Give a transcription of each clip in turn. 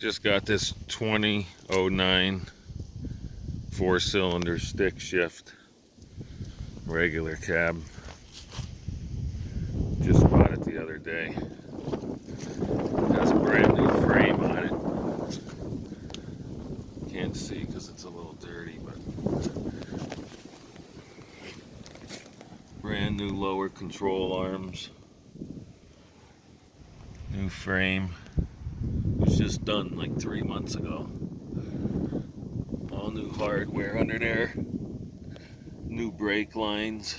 just got this 2009 4-cylinder stick shift regular cab. Just bought it the other day. It has a brand new frame on it. Can't see because it's a little dirty, but brand new lower control arms. New frame. It was just done like 3 months ago. All new hardware under there. New brake lines.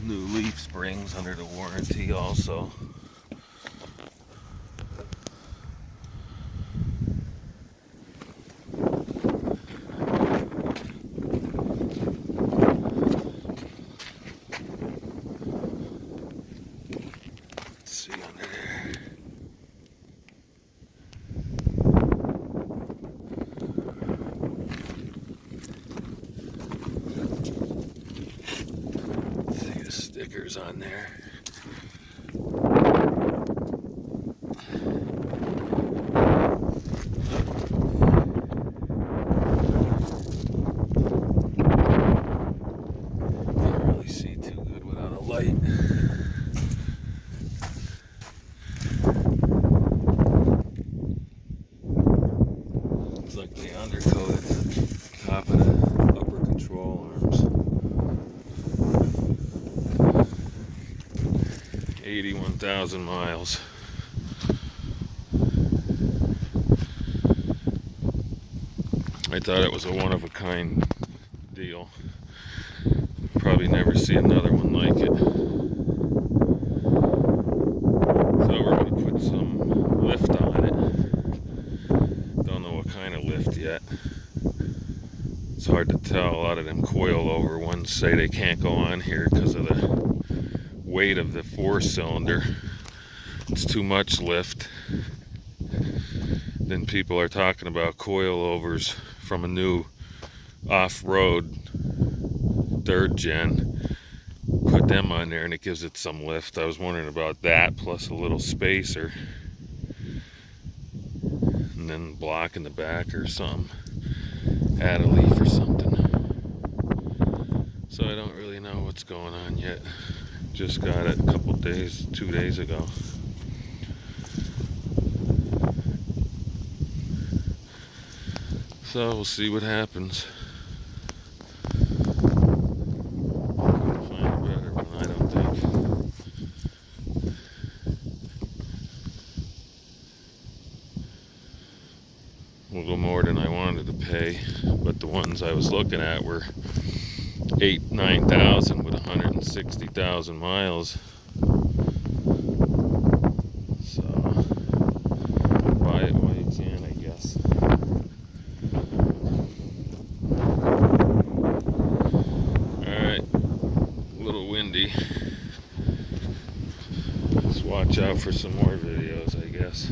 New leaf springs under the warranty also. Let's see under there. See the stickers on there. Can't really see too good without a light. Looks like they undercoated the top of the upper control arms. 81,000 miles. I thought it was a one-of-a-kind deal. Probably never see another one like it. So we're going to put some lift on it. Don't know what kind of lift yet. It's hard to tell. A lot of them coil-over ones say they can't go on here because of the weight of the 4-cylinder. It's too much lift. Then people are talking about coilovers from a new off-road 3rd gen. Put them on there and it gives it some lift. I was wondering about that, plus a little spacer. And then block in the back or something. Add a leaf or something. So I don't really know what's going on yet. Just got it a couple days, 2 days ago. So we'll see what happens. Couldn't find a better one, I don't think. A little more than I wanted to pay, but the ones I was looking at were 9,000 with 160,000 miles. So buy it while you can, I guess. Alright, a little windy. Let's watch out for some more videos, I guess.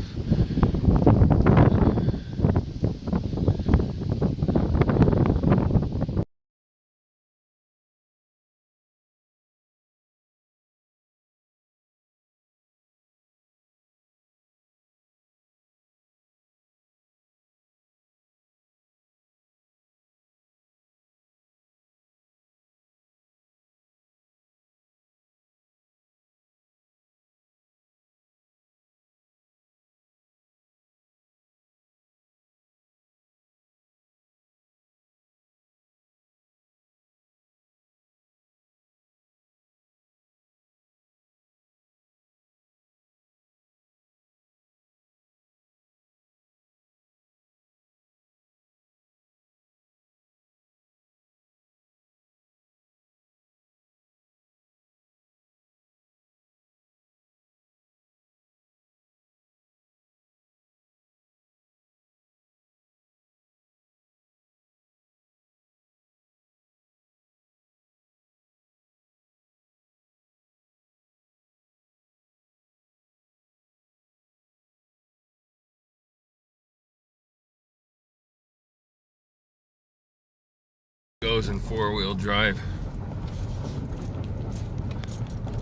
Goes in 4-wheel drive.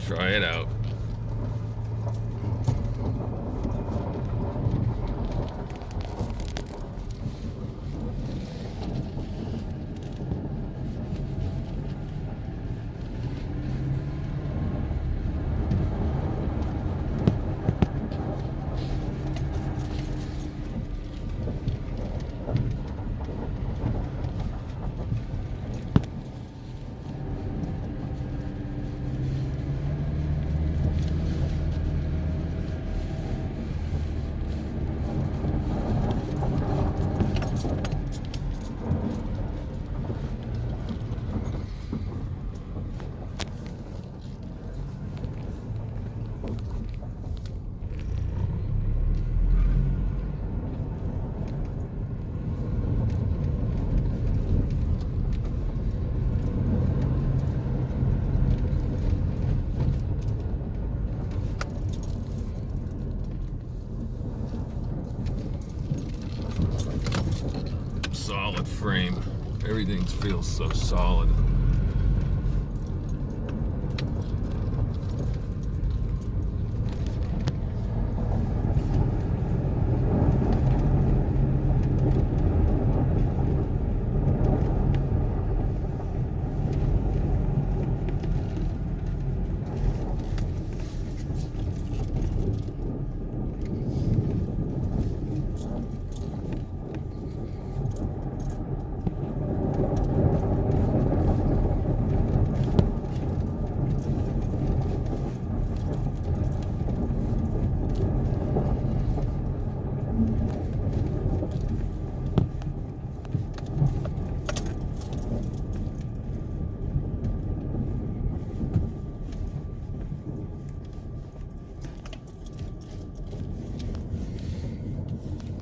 Try it out. frame. Everything feels so solid.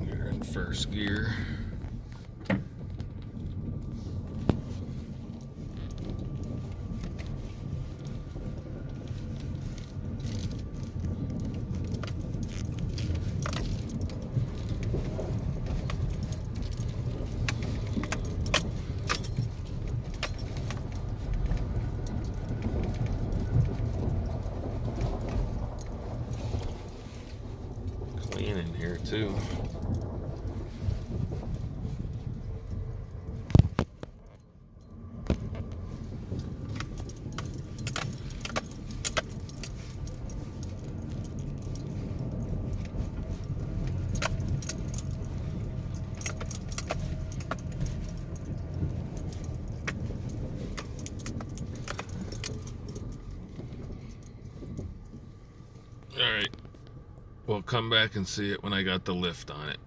We're in first gear. Clean in here too. All right, we'll come back and see it when I got the lift on it.